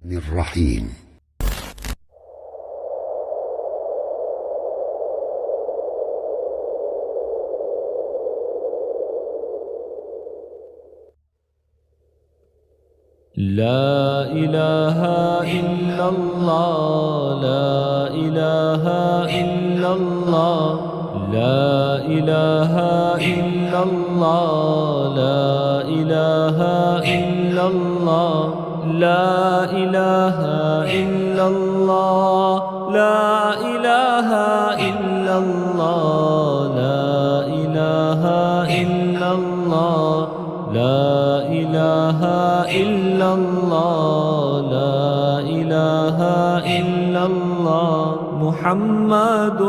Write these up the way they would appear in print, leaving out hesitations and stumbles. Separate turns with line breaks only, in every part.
الرحيم.
لا إله إلا الله، لا إله إلا الله، لا إله إلا الله، لا إله إلا الله، لا إله إلا الله، لا إله إلا الله، لا إله إلا الله، لا إله إلا الله، لا إله إلا الله، محمد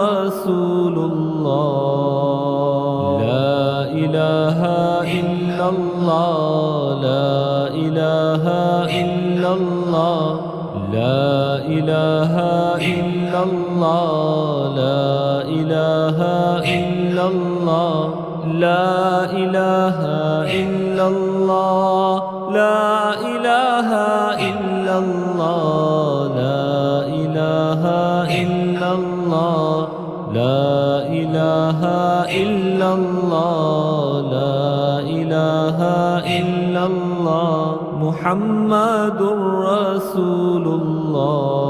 رسول الله. لا إله إلا الله، لا إله إلا الله، لا إله إلا الله، لا إله إلا الله، لا إله إلا الله، لا إله إلا الله، لا إله إلا الله، لا إله إلا الله، لا إله إلا الله، محمد رسول الله.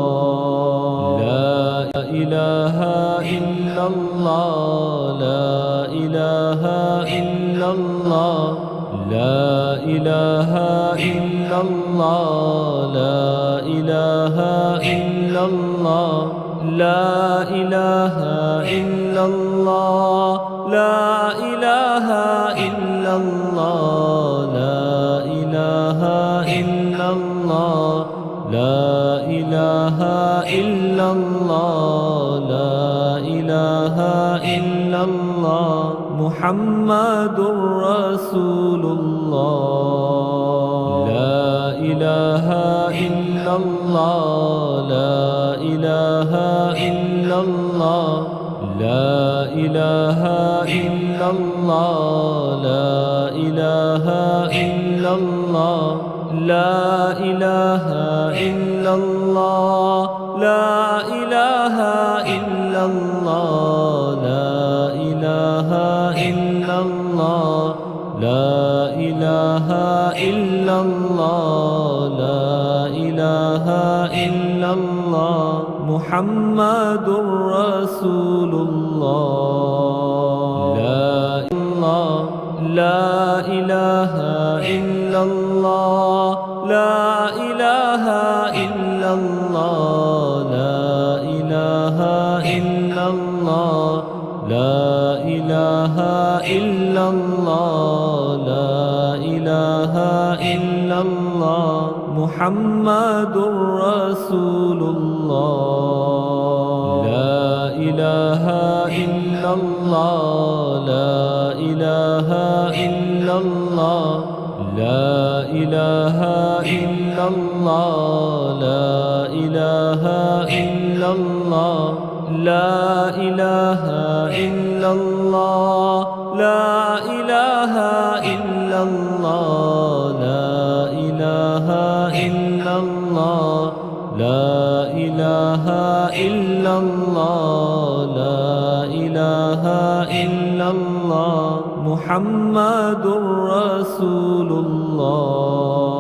لا إله إلا الله، لا إله إلا الله، لا إله إلا الله، لا إله إلا الله، لا إله إلا الله، لا إله إلا الله، لا إله إلا الله، لا إله إلا الله، لا إله إلا الله، محمد رسول الله. لا إله إلا الله، لا إله إلا الله، لا إله إلا الله، لا إله إلا الله، لا إله إلا الله، لا إله إلا الله، لا إله إلا الله، لا إله إلا الله، لا إله إلا الله، محمد رسول الله. لا إله إلا الله، لا إله إلا الله، لا إله إلا الله، لا إله إلا الله، لا إله إلا الله، محمد رسول الله. لا إله إلا الله، لا إله إلا الله، لا إله إلا الله، لا إله إلا الله، لا إله إلا الله، لا إله إلا الله، لا إله إلا الله، لا إله إلا الله، لا إله إلا الله، محمد رسول الله.